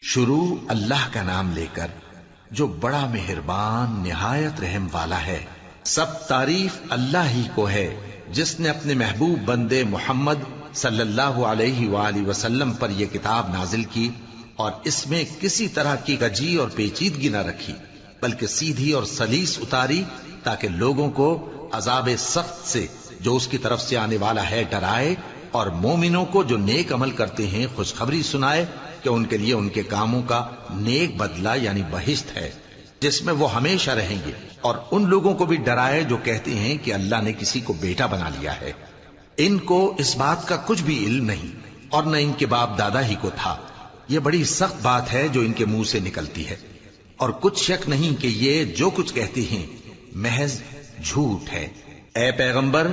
شروع اللہ کا نام لے کر جو بڑا مہربان نہایت رحم والا ہے۔ سب تعریف اللہ ہی کو ہے جس نے اپنے محبوب بندے محمد صلی اللہ علیہ وآلہ وسلم پر یہ کتاب نازل کی اور اس میں کسی طرح کی کجی اور پیچیدگی نہ رکھی، بلکہ سیدھی اور سلیس اتاری تاکہ لوگوں کو عذاب سخت سے جو اس کی طرف سے آنے والا ہے ڈرائے، اور مومنوں کو جو نیک عمل کرتے ہیں خوشخبری سنائے کہ ان کے لیے ان کے کاموں کا نیک بدلہ یعنی بہشت ہے جس میں وہ ہمیشہ رہیں گے، اور ان لوگوں کو بھی ڈرائے جو کہتے ہیں کہ اللہ نے کسی کو بیٹا بنا لیا ہے۔ ان کو اس بات کا کچھ بھی علم نہیں اور نہ ان کے باپ دادا ہی کو تھا۔ یہ بڑی سخت بات ہے جو ان کے منہ سے نکلتی ہے، اور کچھ شک نہیں کہ یہ جو کچھ کہتے ہیں محض جھوٹ ہے۔ اے پیغمبر،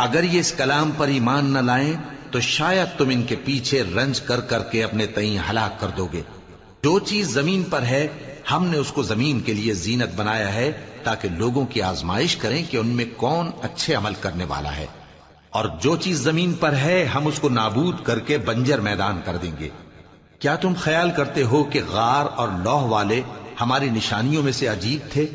اگر یہ اس کلام پر ایمان نہ لائیں تو شاید تم ان کے پیچھے رنج کر کر کے اپنے تئیں ہلاک کر دو گے۔ جو چیز زمین پر ہے ہم نے اس کو زمین کے لیے زینت بنایا ہے تاکہ لوگوں کی آزمائش کریں کہ ان میں کون اچھے عمل کرنے والا ہے، اور جو چیز زمین پر ہے ہم اس کو نابود کر کے بنجر میدان کر دیں گے۔ کیا تم خیال کرتے ہو کہ غار اور لوح والے ہماری نشانیوں میں سے عجیب تھے؟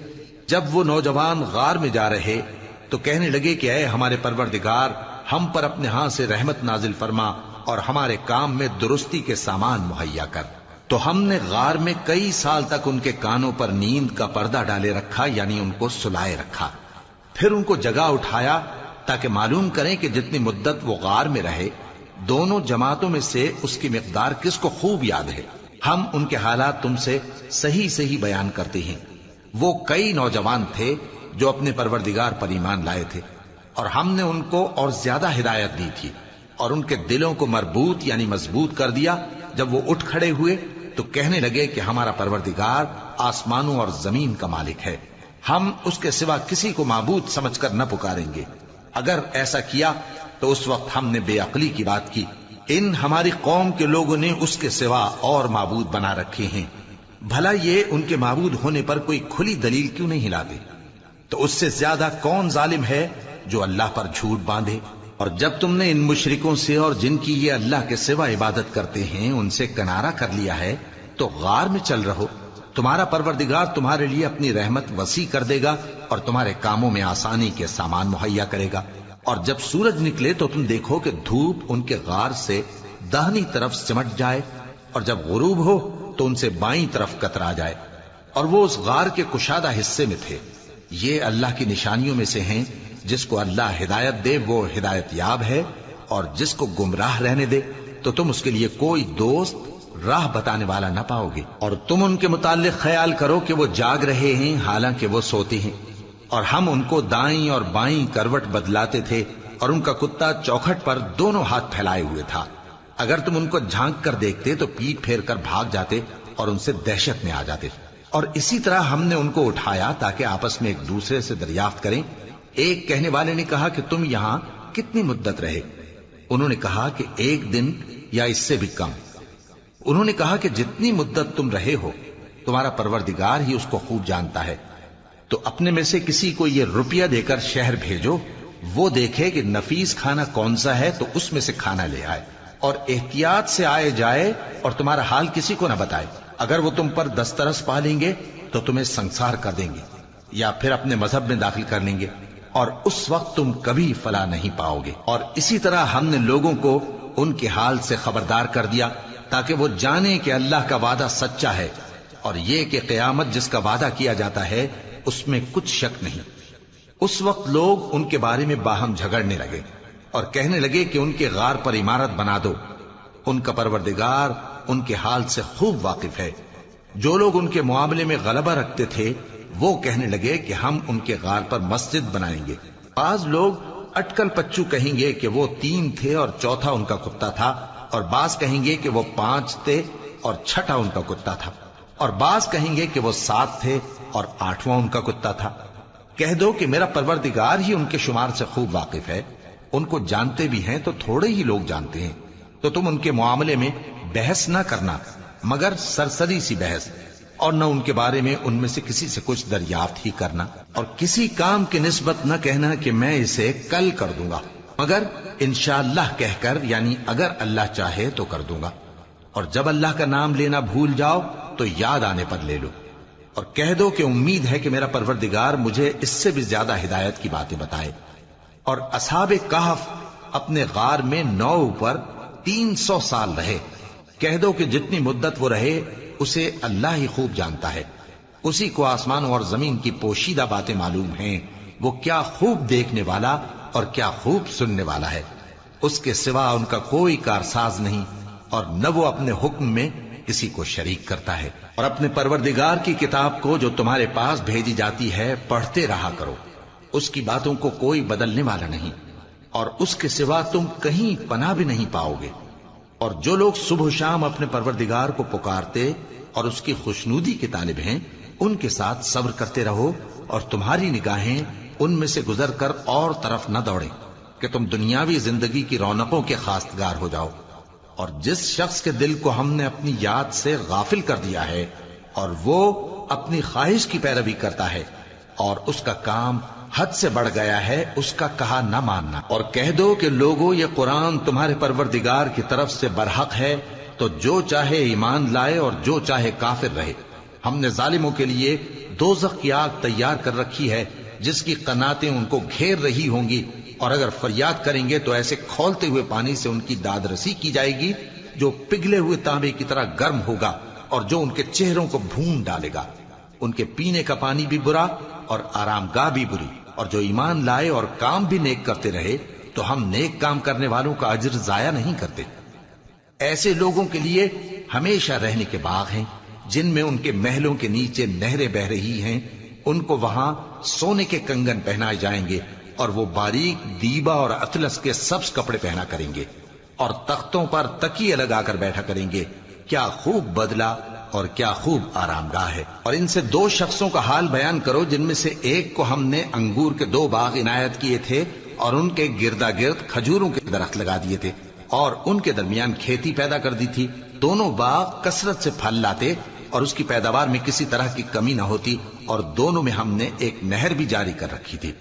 جب وہ نوجوان غار میں جا رہے تو کہنے لگے کہ اے ہمارے پروردگار، ہم پر اپنے ہاں سے رحمت نازل فرما اور ہمارے کام میں درستی کے سامان مہیا کر۔ تو ہم نے غار میں کئی سال تک ان کے کانوں پر نیند کا پردہ ڈالے رکھا، یعنی ان کو سلائے رکھا، پھر ان کو جگا اٹھایا تاکہ معلوم کریں کہ جتنی مدت وہ غار میں رہے دونوں جماعتوں میں سے اس کی مقدار کس کو خوب یاد ہے۔ ہم ان کے حالات تم سے صحیح صحیح بیان کرتے ہیں۔ وہ کئی نوجوان تھے جو اپنے پروردگار پر ایمان لائے تھے، اور ہم نے ان کو اور زیادہ ہدایت دی تھی، اور ان کے دلوں کو مربوط یعنی مضبوط کر دیا۔ جب وہ اٹھ کھڑے ہوئے تو کہنے لگے کہ ہمارا پروردگار آسمانوں اور زمین کا مالک ہے، ہم اس کے سوا کسی کو معبود سمجھ کر نہ پکاریں گے۔ اگر ایسا کیا تو اس وقت ہم نے بے عقلی کی بات کی۔ ان ہماری قوم کے لوگوں نے اس کے سوا اور معبود بنا رکھے ہیں، بھلا یہ ان کے معبود ہونے پر کوئی کھلی دلیل کیوں نہیں لاتے؟ تو اس سے زیادہ کون ظالم ہے جو اللہ پر جھوٹ باندھے؟ اور جب تم نے ان مشرکوں سے اور جن کی یہ اللہ کے سوا عبادت کرتے ہیں ان سے کنارہ کر لیا ہے تو غار میں چل رہو، تمہارا پروردگار تمہارے لیے اپنی رحمت وسیع کر دے گا اور تمہارے کاموں میں آسانی کے سامان مہیا کرے گا۔ اور جب سورج نکلے تو تم دیکھو کہ دھوپ ان کے غار سے داہنی طرف سمٹ جائے، اور جب غروب ہو تو ان سے بائیں طرف کترا جائے، اور وہ اس غار کے کشادہ حصے میں تھے۔ یہ اللہ کی نشانیوں میں سے ہیں، جس کو اللہ ہدایت دے وہ ہدایت یاب ہے، اور جس کو گمراہ رہنے دے تو تم اس کے لیے کوئی دوست راہ بتانے والا نہ پاؤ گے۔ اور تم ان کے متعلق خیال کرو کہ وہ جاگ رہے ہیں حالانکہ وہ سوتے ہیں، اور ہم ان کو دائیں اور بائیں کروٹ بدلاتے تھے، اور ان کا کتا چوکھٹ پر دونوں ہاتھ پھیلائے ہوئے تھا۔ اگر تم ان کو جھانک کر دیکھتے تو پیٹ پھیر کر بھاگ جاتے اور ان سے دہشت میں آ جاتے۔ اور اسی طرح ہم نے ان کو اٹھایا تاکہ آپس میں ایک دوسرے سے دریافت کریں۔ ایک کہنے والے نے کہا کہ تم یہاں کتنی مدت رہے؟ انہوں نے کہا کہ 1 دن یا اس سے بھی کم۔ انہوں نے کہا کہ جتنی مدت تم رہے ہو تمہارا پروردگار ہی اس کو خوب جانتا ہے، تو اپنے میں سے کسی کو یہ روپیہ دے کر شہر بھیجو، وہ دیکھے کہ نفیس کھانا کون سا ہے تو اس میں سے کھانا لے آئے، اور احتیاط سے آئے جائے اور تمہارا حال کسی کو نہ بتائے۔ اگر وہ تم پر دسترس پا لیں گے تو تمہیں سنسار کر دیں گے یا پھر اپنے مذہب میں داخل کر لیں گے، اور اس وقت تم کبھی فلاح نہیں پاؤ گے۔ اور اسی طرح ہم نے لوگوں کو ان کے حال سے خبردار کر دیا تاکہ وہ جانیں کہ اللہ کا وعدہ سچا ہے، اور یہ کہ قیامت جس کا وعدہ کیا جاتا ہے اس میں کچھ شک نہیں۔ اس وقت لوگ ان کے بارے میں باہم جھگڑنے لگے اور کہنے لگے کہ ان کے غار پر عمارت بنا دو۔ ان کا پروردگار ان کے حال سے خوب واقف ہے۔ جو لوگ ان کے معاملے میں غلبہ رکھتے تھے وہ کہنے لگے کہ ہم ان کے غار پر مسجد بنائیں گے۔ بعض لوگ اٹکل پچو کہیں گے کہ وہ 3 تھے اور چوتھا ان کا کتا تھا، اور بعض کہیں گے کہ وہ 5 تھے اور چھٹا ان کا کتا تھا، اور بعض کہیں گے کہ وہ 7 تھے اور 8واں ان کا کتا تھا۔ کہہ دو کہ میرا پروردگار ہی ان کے شمار سے خوب واقف ہے، ان کو جانتے بھی ہیں تو تھوڑے ہی لوگ جانتے ہیں۔ تو تم ان کے معاملے میں بحث نہ کرنا مگر سرسری سی بحث، اور نہ ان کے بارے میں ان میں سے کسی سے کچھ دریافت ہی کرنا، اور کسی کام کی نسبت نہ کہنا کہ میں اسے کل کر دوں گا، مگر انشاءاللہ کہہ کر، یعنی اگر اللہ چاہے تو کر دوں گا۔ اور جب اللہ کا نام لینا بھول جاؤ تو یاد آنے پر لے لو، اور کہہ دو کہ امید ہے کہ میرا پروردگار مجھے اس سے بھی زیادہ ہدایت کی باتیں بتائے۔ اور اصحاب کہف اپنے غار میں 9 اوپر 300 سال رہے۔ کہہ دو کہ جتنی مدت وہ رہے اسے اللہ ہی خوب جانتا ہے، اسی کو آسمانوں اور زمین کی پوشیدہ باتیں معلوم ہیں، وہ کیا خوب دیکھنے والا اور کیا خوب سننے والا ہے۔ اس کے سوا ان کا کوئی کارساز نہیں، اور نہ وہ اپنے حکم میں کسی کو شریک کرتا ہے۔ اور اپنے پروردگار کی کتاب کو جو تمہارے پاس بھیجی جاتی ہے پڑھتے رہا کرو، اس کی باتوں کو کوئی بدلنے والا نہیں، اور اس کے سوا تم کہیں پناہ بھی نہیں پاؤ گے۔ اور جو لوگ صبح و شام اپنے پروردگار کو پکارتے اور اس کی خوشنودی کے طالب ہیں، ان کے ساتھ صبر کرتے رہو، اور تمہاری نگاہیں ان میں سے گزر کر اور طرف نہ دوڑیں کہ تم دنیاوی زندگی کی رونقوں کے خواستگار ہو جاؤ۔ اور جس شخص کے دل کو ہم نے اپنی یاد سے غافل کر دیا ہے اور وہ اپنی خواہش کی پیروی کرتا ہے اور اس کا کام حد سے بڑھ گیا ہے، اس کا کہا نہ ماننا۔ اور کہہ دو کہ لوگو یہ قرآن تمہارے پروردگار کی طرف سے برحق ہے، تو جو چاہے ایمان لائے اور جو چاہے کافر رہے۔ ہم نے ظالموں کے لیے دوزخ کی آگ تیار کر رکھی ہے جس کی قناتیں ان کو گھیر رہی ہوں گی، اور اگر فریاد کریں گے تو ایسے کھولتے ہوئے پانی سے ان کی داد رسی کی جائے گی جو پگھلے ہوئے تانبے کی طرح گرم ہوگا اور جو ان کے چہروں کو بھون ڈالے گا۔ ان کے پینے کا پانی بھی برا اور آرام گاہ بھی بری۔ اور جو ایمان لائے اور کام بھی نیک کرتے رہے تو ہم نیک کام کرنے والوں کا اجر ضائع نہیں کرتے۔ ایسے لوگوں کے لیے ہمیشہ رہنے کے باغ ہیں جن میں ان کے محلوں کے نیچے نہریں بہ رہی ہیں، ان کو وہاں سونے کے کنگن پہنائے جائیں گے، اور وہ باریک دیبا اور اطلس کے سبز کپڑے پہنا کریں گے، اور تختوں پر تکیے لگا کر بیٹھا کریں گے۔ کیا خوب بدلہ اور کیا خوب آرام گاہ ہے۔ اور ان سے 2 شخصوں کا حال بیان کرو جن میں سے ایک کو ہم نے انگور کے 2 باغ عنایت کیے تھے اور ان کے گردا گرد کھجوروں کے درخت لگا دیے تھے اور ان کے درمیان کھیتی پیدا کر دی تھی۔ دونوں باغ کثرت سے پھل لاتے اور اس کی پیداوار میں کسی طرح کی کمی نہ ہوتی، اور دونوں میں ہم نے ایک نہر بھی جاری کر رکھی تھی،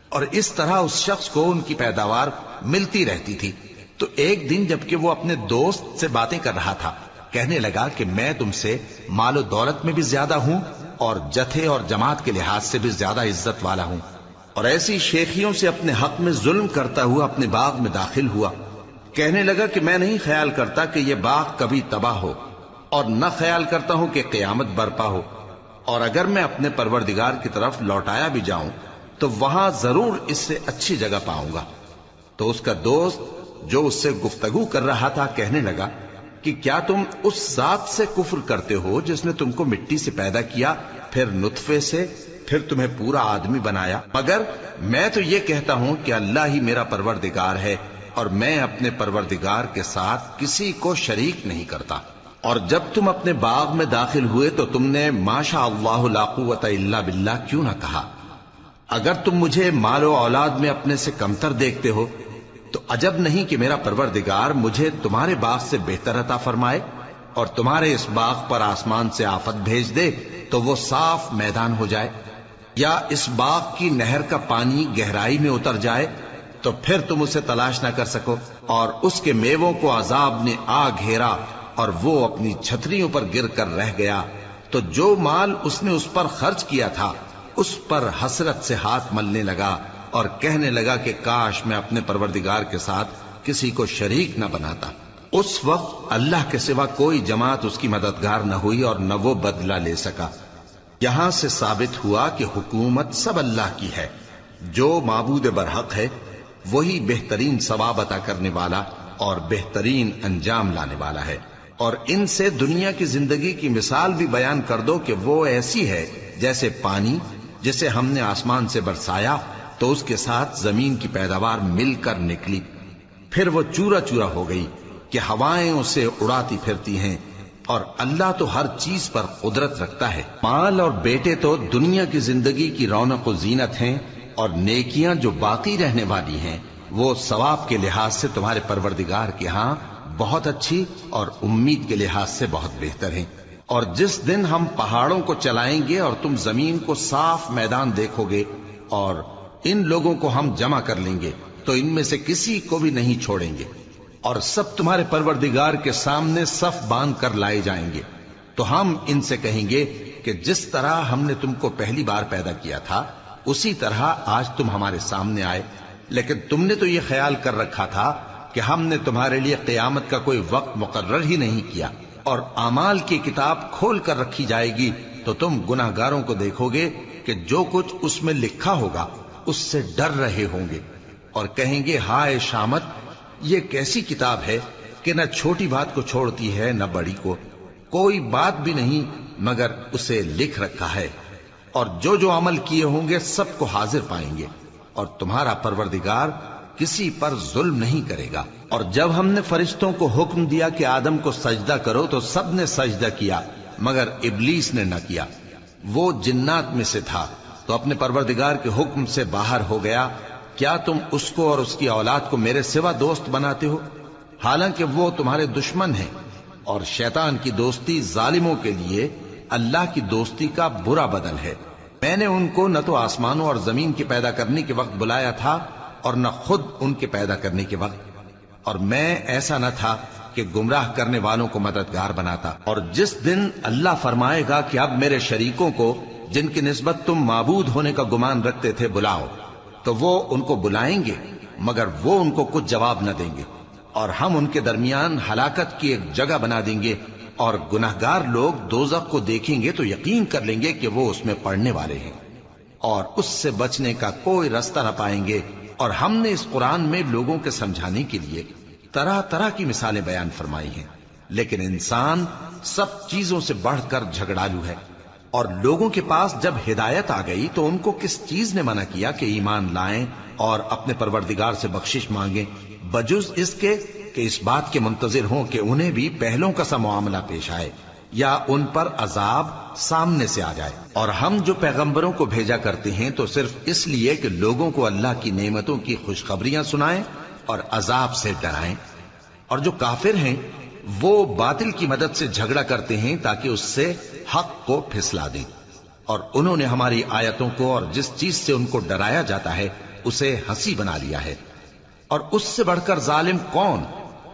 اور اس طرح اس شخص کو ان کی پیداوار ملتی رہتی تھی۔ تو ایک دن جبکہ وہ اپنے دوست سے باتیں کر رہا تھا، کہنے لگا کہ میں تم سے مال و دولت میں بھی زیادہ ہوں اور جتھے اور جماعت کے لحاظ سے بھی زیادہ عزت والا ہوں، اور ایسی شیخیوں سے اپنے حق میں ظلم کرتا ہوا اپنے باغ میں داخل ہوا۔ کہنے لگا کہ میں نہیں خیال کرتا کہ یہ باغ کبھی تباہ ہو، اور نہ خیال کرتا ہوں کہ قیامت برپا ہو، اور اگر میں اپنے پروردگار کی طرف لوٹایا بھی جاؤں تو وہاں ضرور اس سے اچھی جگہ پاؤں گا۔ تو اس کا دوست جو اس سے گفتگو کر رہا تھا کہنے لگا کہ کیا تم اس ذات سے کفر کرتے ہو جس نے تم کو مٹی سے پیدا کیا، پھر نطفے سے، پھر تمہیں پورا آدمی بنایا؟ مگر میں تو یہ کہتا ہوں کہ اللہ ہی میرا پروردگار ہے، اور میں اپنے پروردگار کے ساتھ کسی کو شریک نہیں کرتا۔ اور جب تم اپنے باغ میں داخل ہوئے تو تم نے ماشاء اللہ لا قوت الا باللہ کیوں نہ کہا؟ اگر تم مجھے مال و اولاد میں اپنے سے کمتر دیکھتے ہو تو عجب نہیں کہ میرا پروردگار مجھے تمہارے باغ سے بہتر عطا فرمائے، اور تمہارے اس باغ پر آسمان سے آفت بھیج دے تو وہ صاف میدان ہو جائے، یا اس باغ کی نہر کا پانی گہرائی میں اتر جائے تو پھر تم اسے تلاش نہ کر سکو، اور اس کے میووں کو عذاب نے آ گھیرا اور وہ اپنی چھتریوں پر گر کر رہ گیا، تو جو مال اس نے اس پر خرچ کیا تھا اس پر حسرت سے ہاتھ ملنے لگا اور کہنے لگا کہ کاش میں اپنے پروردگار کے ساتھ کسی کو شریک نہ بناتا۔ اس وقت اللہ کے سوا کوئی جماعت اس کی مددگار نہ ہوئی اور نہ وہ بدلہ لے سکا۔ یہاں سے ثابت ہوا کہ حکومت سب اللہ کی ہے، جو معبود برحق ہے وہی بہترین ثواب عطا کرنے والا اور بہترین انجام لانے والا ہے۔ اور ان سے دنیا کی زندگی کی مثال بھی بیان کر دو کہ وہ ایسی ہے جیسے پانی جسے ہم نے آسمان سے برسایا تو اس کے ساتھ زمین کی پیداوار مل کر نکلی، پھر وہ چورا چورا ہو گئی کہ ہوائیں اسے اڑاتی پھرتی ہیں، اور اللہ تو ہر چیز پر قدرت رکھتا ہے۔ مال اور بیٹے تو دنیا کی زندگی کی رونق و زینت ہیں، اور نیکیاں جو باقی رہنے والی ہیں وہ ثواب کے لحاظ سے تمہارے پروردگار کے ہاں بہت اچھی اور امید کے لحاظ سے بہت بہتر ہیں۔ اور جس دن ہم پہاڑوں کو چلائیں گے اور تم زمین کو صاف میدان دیکھو گے اور ان لوگوں کو ہم جمع کر لیں گے تو ان میں سے کسی کو بھی نہیں چھوڑیں گے، اور سب تمہارے پروردگار کے سامنے صف باندھ کر لائے جائیں گے. تو ہم ان سے کہیں گے کہ جس طرح ہم نے تم کو پہلی بار پیدا کیا تھا اسی طرح آج تم ہمارے سامنے آئے، لیکن تم نے تو یہ خیال کر رکھا تھا کہ ہم نے تمہارے لیے قیامت کا کوئی وقت مقرر ہی نہیں کیا، اور اعمال کی کتاب کھول کر رکھی جائے گی تو تم گناہگاروں کو دیکھو گے کہ جو کچھ اس میں لکھا ہوگا اس سے ڈر رہے ہوں گے، اور کہیں گے ہائے شامت، یہ کیسی کتاب ہے کہ نہ چھوٹی بات کو چھوڑتی ہے نہ بڑی کو، کوئی بات بھی نہیں مگر اسے لکھ رکھا ہے، اور جو جو عمل کیے ہوں گے سب کو حاضر پائیں گے، اور تمہارا پروردگار کسی پر ظلم نہیں کرے گا. اور جب ہم نے فرشتوں کو حکم دیا کہ آدم کو سجدہ کرو تو سب نے سجدہ کیا مگر ابلیس نے نہ کیا، وہ جنات میں سے تھا تو اپنے پروردگار کے حکم سے باہر ہو گیا. کیا تم اس کو اور اس کی اولاد کو میرے سوا دوست بناتے ہو، حالانکہ وہ تمہارے دشمن ہیں، اور شیطان کی دوستی ظالموں کے لیے اللہ کی دوستی کا برا بدل ہے. میں نے ان کو نہ تو آسمانوں اور زمین کے پیدا کرنے کے وقت بلایا تھا اور نہ خود ان کے پیدا کرنے کے وقت، اور میں ایسا نہ تھا کہ گمراہ کرنے والوں کو مددگار بناتا. اور جس دن اللہ فرمائے گا کہ اب میرے شریکوں کو جن کی نسبت تم معبود ہونے کا گمان رکھتے تھے بلاؤ، تو وہ ان کو بلائیں گے مگر وہ ان کو کچھ جواب نہ دیں گے، اور ہم ان کے درمیان ہلاکت کی ایک جگہ بنا دیں گے، اور گناہگار لوگ دوزخ کو دیکھیں گے تو یقین کر لیں گے کہ وہ اس میں پڑنے والے ہیں، اور اس سے بچنے کا کوئی راستہ نہ پائیں گے. اور ہم نے اس قرآن میں لوگوں کے سمجھانے کے لیے طرح طرح کی مثالیں بیان فرمائی ہیں، لیکن انسان سب چیزوں سے بڑھ کر جھگڑالو ہے. اور لوگوں کے پاس جب ہدایت آ گئی تو ان کو کس چیز نے منع کیا کہ ایمان لائیں اور اپنے پروردگار سے بخشش مانگیں، بجز اس کے کہ اس بات کے منتظر ہوں کہ انہیں بھی پہلوں کا سا معاملہ پیش آئے یا ان پر عذاب سامنے سے آ جائے. اور ہم جو پیغمبروں کو بھیجا کرتے ہیں تو صرف اس لیے کہ لوگوں کو اللہ کی نعمتوں کی خوشخبریاں سنائیں اور عذاب سے ڈرائیں. اور جو کافر ہیں وہ باطل کی مدد سے جھگڑا کرتے ہیں تاکہ اس سے حق کو پھسلا دیں، اور انہوں نے ہماری آیتوں کو اور جس چیز سے ان کو ڈرایا جاتا ہے اسے ہنسی بنا لیا ہے. اور اس سے بڑھ کر ظالم کون،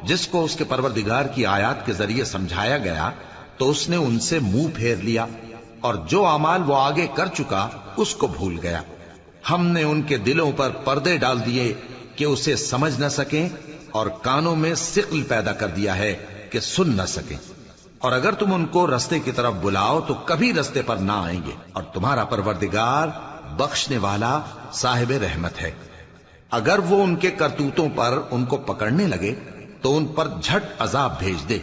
جس کو اس کے پروردگار کی آیات کے ذریعے سمجھایا گیا تو اس نے ان سے منہ پھیر لیا، اور جو اعمال وہ آگے کر چکا اس کو بھول گیا. ہم نے ان کے دلوں پر پردے ڈال دیے کہ اسے سمجھ نہ سکیں، اور کانوں میں ثقل پیدا کر دیا ہے کہ سن نہ سکیں. اور اگر تم ان کو رستے کی طرف بلاؤ تو کبھی رستے پر نہ آئیں گے، اور تمہارا پروردگار بخشنے والا صاحب رحمت ہے. اگر وہ ان کے کرتوتوں پر ان کو پکڑنے لگے تو ان پر جھٹ عذاب بھیج دے،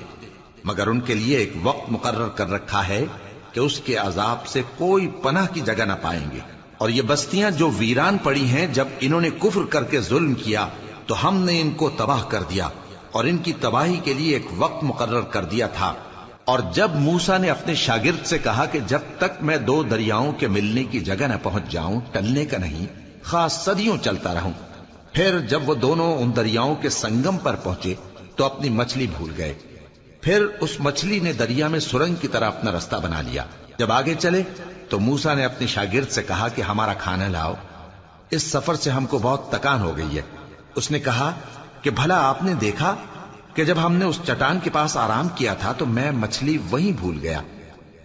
مگر ان کے لیے ایک وقت مقرر کر رکھا ہے کہ اس کے عذاب سے کوئی پناہ کی جگہ نہ پائیں گے. اور یہ بستیاں جو ویران پڑی ہیں جب انہوں نے کفر کر کے ظلم کیا تو ہم نے ان کو تباہ کر دیا، اور ان کی تباہی کے لیے ایک وقت مقرر کر دیا تھا. اور جب موسیٰ نے اپنے شاگرد سے کہا کہ جب تک میں دو دریاؤں کے ملنے کی جگہ نہ پہنچ جاؤں ٹلنے کا نہیں، خاص صدیوں چلتا رہوں. پھر جب وہ دونوں ان دریاؤں کے سنگم پر پہنچے تو اپنی مچھلی بھول گئے. پھر اس مچھلی نے دریا میں سرنگ کی طرح اپنا رستہ بنا لیا. جب آگے چلے تو موسیٰ نے اپنے شاگرد سے کہا کہ ہمارا کھانا لاؤ، اس سفر سے ہم کو بہت تکان ہو گئی ہے. اس نے کہا کہ بھلا آپ نے دیکھا کہ جب ہم نے اس چٹان کے پاس آرام کیا تھا تو میں مچھلی وہیں بھول گیا،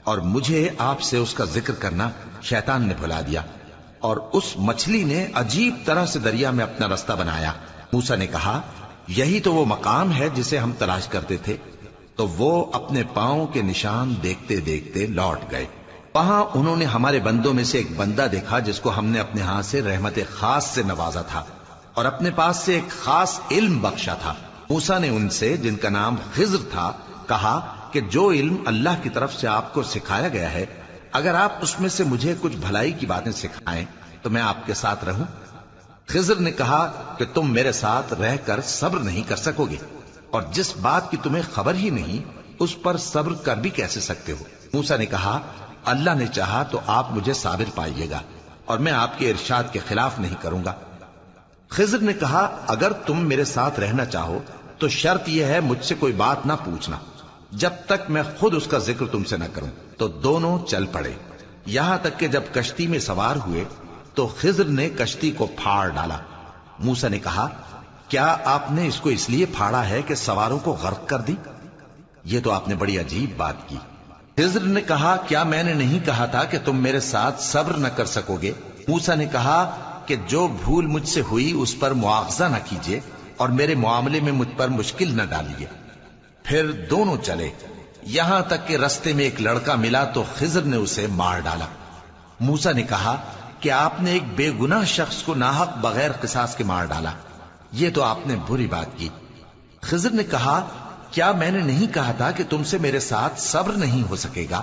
اور مجھے آپ سے اس کا ذکر کرنا شیطان نے بھلا دیا، اور اس مچھلی نے عجیب طرح سے دریا میں اپنا رستہ بنایا. موسیٰ نے کہا یہی تو وہ مقام ہے جسے ہم تلاش کرتے تھے. تو وہ اپنے پاؤں کے نشان دیکھتے دیکھتے لوٹ گئے. وہاں انہوں نے ہمارے بندوں میں سے ایک بندہ دیکھا جس کو ہم نے اپنے ہاتھ سے رحمت خاص سے نوازا تھا اور اپنے پاس سے ایک خاص علم بخشا تھا. موسیٰ نے ان سے جن کا نام خضر تھا کہا کہ جو علم اللہ کی طرف سے آپ کو سکھایا گیا ہے اگر آپ اس میں سے مجھے کچھ بھلائی کی باتیں سکھائیں تو میں آپ کے ساتھ رہوں. خضر نے کہا کہ تم میرے ساتھ رہ کر صبر نہیں کر سکو گے، اور جس بات کی تمہیں خبر ہی نہیں اس پر صبر کر بھی کیسے سکتے ہو. موسیٰ نے کہا اللہ نے چاہا تو آپ مجھے صابر پائیے گا اور میں آپ کے ارشاد کے خلاف نہیں کروں گا. خضر نے کہا اگر تم میرے ساتھ رہنا چاہو تو شرط یہ ہے مجھ سے کوئی بات نہ پوچھنا جب تک میں خود اس کا ذکر تم سے نہ کروں. تو دونوں چل پڑے، یہاں تک کہ جب کشتی میں سوار ہوئے تو خضر نے کشتی کو پھاڑ ڈالا. موسیٰ نے کہا کیا آپ نے اس کو اس لیے پھاڑا ہے کہ سواروں کو غرق کر دی؟ یہ تو آپ نے بڑی عجیب بات کی۔ خضر نے کہا کیا میں نے نہیں کہا تھا کہ تم میرے ساتھ صبر نہ کر سکو گے؟ موسیٰ نے کہا کہ جو بھول مجھ سے ہوئی اس پر مواخذہ نہ کیجیے اور میرے معاملے میں مجھ پر مشکل نہ ڈالیے۔ پھر دونوں چلے، یہاں تک کہ رستے میں ایک لڑکا ملا تو خضر نے اسے مار ڈالا۔ موسیٰ نے کہا کہ آپ نے ایک بے گناہ شخص کو ناحق بغیر قصاص کے مار ڈالا، یہ تو آپ نے بری بات کی۔ خضر نے کہا کیا میں نے نہیں کہا تھا کہ تم سے میرے ساتھ صبر نہیں ہو سکے گا؟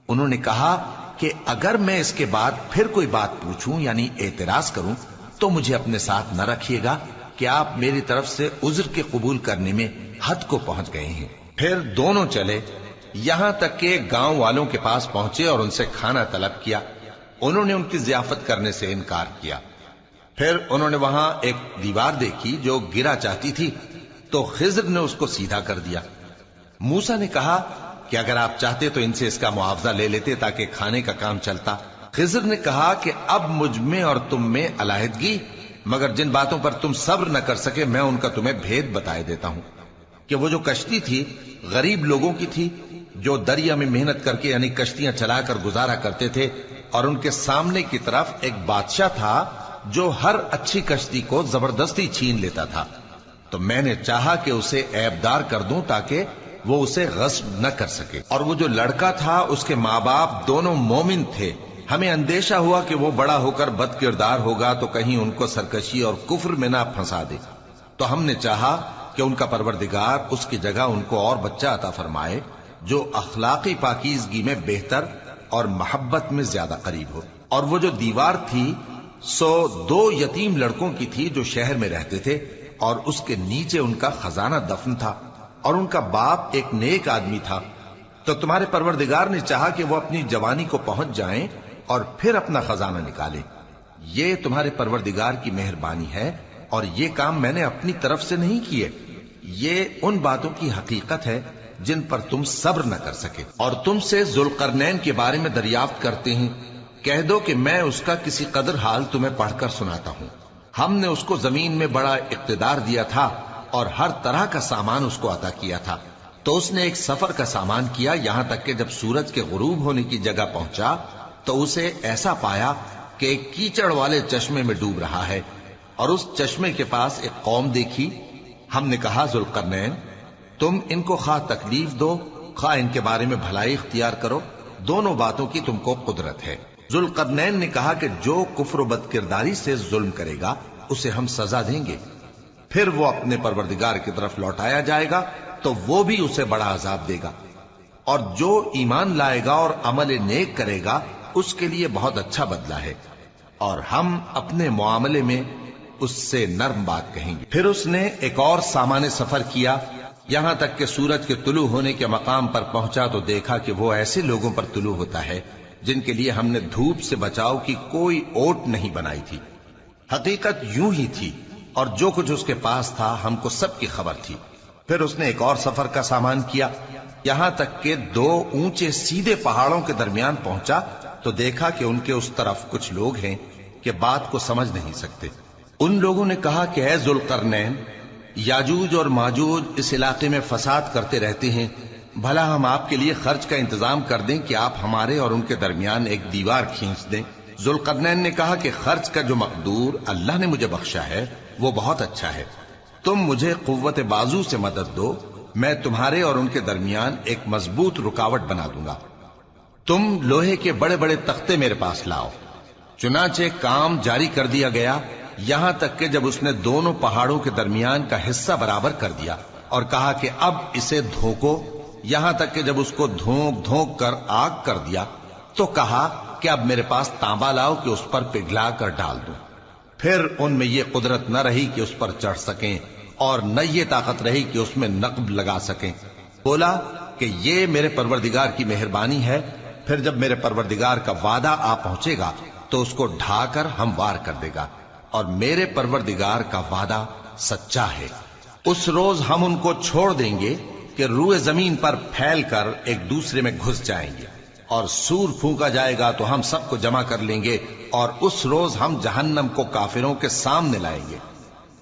انہوں نے کہا کہ اگر میں اس کے بعد پھر کوئی بات پوچھوں یعنی اعتراض کروں تو مجھے اپنے ساتھ نہ رکھیے گا کہ آپ میری طرف سے عذر کے قبول کرنے میں حد کو پہنچ گئے ہیں۔ پھر دونوں چلے، یہاں تک کہ گاؤں والوں کے پاس پہنچے اور ان سے کھانا طلب کیا۔ انہوں نے ان کی ضیافت کرنے سے انکار کیا۔ پھر انہوں نے وہاں ایک دیوار دیکھی جو گرا چاہتی تھی تو خضر نے اس کو سیدھا کر دیا۔ موسیٰ نے کہا کہ اگر آپ چاہتے تو ان سے اس کا معاوضہ لے لیتے تاکہ کھانے کا کام چلتا۔ خضر نے کہا کہ اب مجھ میں اور تم میں علیحدگی، مگر جن باتوں پر تم صبر نہ کر سکے میں ان کا تمہیں بھید بتائے دیتا ہوں کہ وہ جو کشتی تھی غریب لوگوں کی تھی جو دریا میں محنت کر کے یعنی کشتیاں چلا کر گزارا کرتے تھے، اور ان کے سامنے کی طرف ایک بادشاہ تھا جو ہر اچھی کشتی کو زبردستی چھین لیتا تھا، تو میں نے چاہا کہ اسے عیبدار کر دوں تاکہ وہ اسے غصب نہ کر سکے۔ اور وہ جو لڑکا تھا اس کے ماں باپ دونوں مومن تھے، ہمیں اندیشہ ہوا کہ وہ بڑا ہو کر بد کردار ہوگا تو کہیں ان کو سرکشی اور کفر میں نہ پھنسا دے، تو ہم نے چاہا کہ ان کا پروردگار اس کی جگہ ان کو اور بچہ عطا فرمائے جو اخلاقی پاکیزگی میں بہتر اور محبت میں زیادہ قریب ہو۔ اور وہ جو دیوار تھی سو 2 یتیم لڑکوں کی تھی جو شہر میں رہتے تھے، اور اس کے نیچے ان کا خزانہ دفن تھا، اور ان کا باپ ایک نیک آدمی تھا۔ تو تمہارے پروردگار نے چاہا کہ وہ اپنی جوانی کو پہنچ جائیں اور پھر اپنا خزانہ نکالیں۔ یہ تمہارے پروردگار کی مہربانی ہے، اور یہ کام میں نے اپنی طرف سے نہیں کیے، یہ ان باتوں کی حقیقت ہے جن پر تم صبر نہ کر سکے۔ اور تم سے ذوالقرنین کے بارے میں دریافت کرتے ہیں، کہہ دو کہ میں اس کا کسی قدر حال تمہیں پڑھ کر سناتا ہوں۔ ہم نے اس کو زمین میں بڑا اقتدار دیا تھا اور ہر طرح کا سامان اس کو عطا کیا تھا، تو اس نے ایک سفر کا سامان کیا، یہاں تک کہ جب سورج کے غروب ہونے کی جگہ پہنچا تو اسے ایسا پایا کہ ایک کیچڑ والے چشمے میں ڈوب رہا ہے، اور اس چشمے کے پاس ایک قوم دیکھی۔ ہم نے کہا ذوالقرنین تم ان کو خواہ تکلیف دو خواہ ان کے بارے میں بھلائی اختیار کرو، دونوں باتوں کی تم کو قدرت ہے۔ ذوالقرنین نے کہا کہ جو کفر و بد کرداری سے ظلم کرے گا اسے ہم سزا دیں گے، پھر وہ اپنے پروردگار کی طرف لوٹایا جائے گا تو وہ بھی اسے بڑا عذاب دے گا، اور جو ایمان لائے گا اور عمل نیک کرے گا اس کے لیے بہت اچھا بدلہ ہے، اور ہم اپنے معاملے میں اس سے نرم بات کہیں گے۔ پھر اس نے ایک اور سامان سفر کیا، یہاں تک کہ سورج کے طلوع ہونے کے مقام پر پہنچا تو دیکھا کہ وہ ایسے لوگوں پر طلوع ہوتا ہے جن کے لیے ہم نے دھوپ سے بچاؤ کی کوئی اوٹ نہیں بنائی تھی۔ حقیقت یوں ہی تھی، اور جو کچھ اس کے پاس تھا ہم کو سب کی خبر تھی۔ پھر اس نے ایک اور سفر کا سامان کیا، یہاں تک کہ 2 اونچے سیدھے پہاڑوں کے درمیان پہنچا تو دیکھا کہ ان کے اس طرف کچھ لوگ ہیں کہ بات کو سمجھ نہیں سکتے۔ ان لوگوں نے کہا کہ اے ذوالقرنین، یاجوج اور ماجوج اس علاقے میں فساد کرتے رہتے ہیں، بھلا ہم آپ کے لیے خرچ کا انتظام کر دیں کہ آپ ہمارے اور ان کے درمیان ایک دیوار کھینچ دیں۔ ذوالقرنین نے کہا کہ خرچ کا جو مقدور اللہ نے مجھے بخشا ہے وہ بہت اچھا ہے، تم مجھے قوت بازو سے مدد دو، میں تمہارے اور ان کے درمیان ایک مضبوط رکاوٹ بنا دوں گا۔ تم لوہے کے بڑے بڑے تختے میرے پاس لاؤ۔ چنانچہ کام جاری کر دیا گیا، یہاں تک کہ جب اس نے دونوں پہاڑوں کے درمیان کا حصہ برابر کر دیا اور کہا کہ اب اسے دھوکو، یہاں تک کہ جب اس کو دھونک دھونک کر آگ کر دیا تو کہا کہ اب میرے پاس تانبا لاؤ کہ اس پر پگھلا کر ڈال دوں۔ پھر ان میں یہ قدرت نہ رہی کہ اس پر چڑھ سکیں، اور نہ یہ طاقت رہی کہ اس میں نقب لگا سکیں۔ بولا کہ یہ میرے پروردگار کی مہربانی ہے، پھر جب میرے پروردگار کا وعدہ آ پہنچے گا تو اس کو ڈھا کر ہموار کر دے گا، اور میرے پروردگار کا وعدہ سچا ہے۔ اس روز ہم ان کو چھوڑ دیں گے کہ روئے زمین پر پھیل کر ایک دوسرے میں گھس جائیں گے، اور سور پھونکا جائے گا تو ہم سب کو جمع کر لیں گے، اور اس روز ہم جہنم کو کافروں کے سامنے لائیں گے۔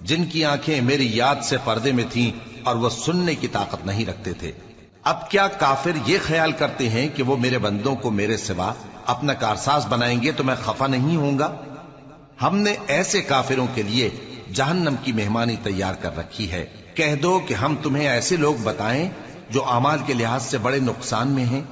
جن کی آنکھیں میری یاد سے پردے میں تھیں اور وہ سننے کی طاقت نہیں رکھتے تھے۔ اب کیا کافر یہ خیال کرتے ہیں کہ وہ میرے بندوں کو میرے سوا اپنا کارساز بنائیں گے تو میں خفا نہیں ہوں گا؟ ہم نے ایسے کافروں کے لیے جہنم کی مہمانی تیار کر رکھی ہے۔ کہہ دو کہ ہم تمہیں ایسے لوگ بتائیں جو اعمال کے لحاظ سے بڑے نقصان میں ہیں۔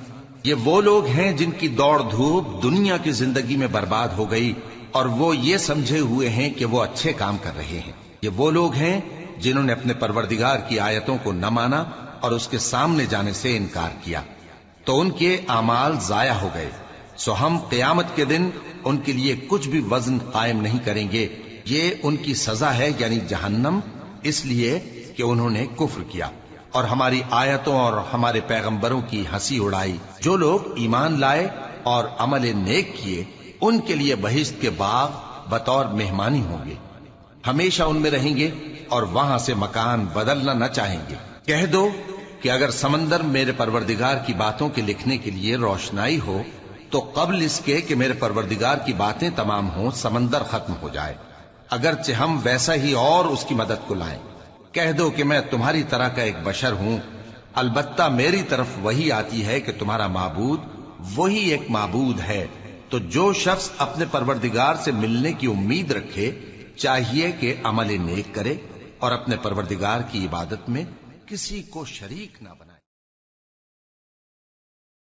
یہ وہ لوگ ہیں جن کی دوڑ دھوپ دنیا کی زندگی میں برباد ہو گئی اور وہ یہ سمجھے ہوئے ہیں کہ وہ اچھے کام کر رہے ہیں۔ یہ وہ لوگ ہیں جنہوں نے اپنے پروردگار کی آیتوں کو نہ مانا اور اس کے سامنے جانے سے انکار کیا، تو ان کے اعمال ضائع ہو گئے۔ سو ہم قیامت کے دن ان کے لیے کچھ بھی وزن قائم نہیں کریں گے۔ یہ ان کی سزا ہے، یعنی جہنم، اس لیے کہ انہوں نے کفر کیا اور ہماری آیتوں اور ہمارے پیغمبروں کی ہنسی اڑائی۔ جو لوگ ایمان لائے اور عمل نیک کیے ان کے لیے بہشت کے باغ بطور مہمانی ہوں گے، ہمیشہ ان میں رہیں گے اور وہاں سے مکان بدلنا نہ چاہیں گے۔ کہہ دو کہ اگر سمندر میرے پروردگار کی باتوں کے لکھنے کے لیے روشنائی ہو تو قبل اس کے کہ میرے پروردگار کی باتیں تمام ہوں سمندر ختم ہو جائے، اگرچہ ہم ویسا ہی اور اس کی مدد کو لائیں۔ کہہ دو کہ میں تمہاری طرح کا ایک بشر ہوں، البتہ میری طرف وہی آتی ہے کہ تمہارا معبود وہی ایک معبود ہے۔ تو جو شخص اپنے پروردگار سے ملنے کی امید رکھے چاہیے کہ عمل نیک کرے اور اپنے پروردگار کی عبادت میں کسی کو شریک نہ بنائے۔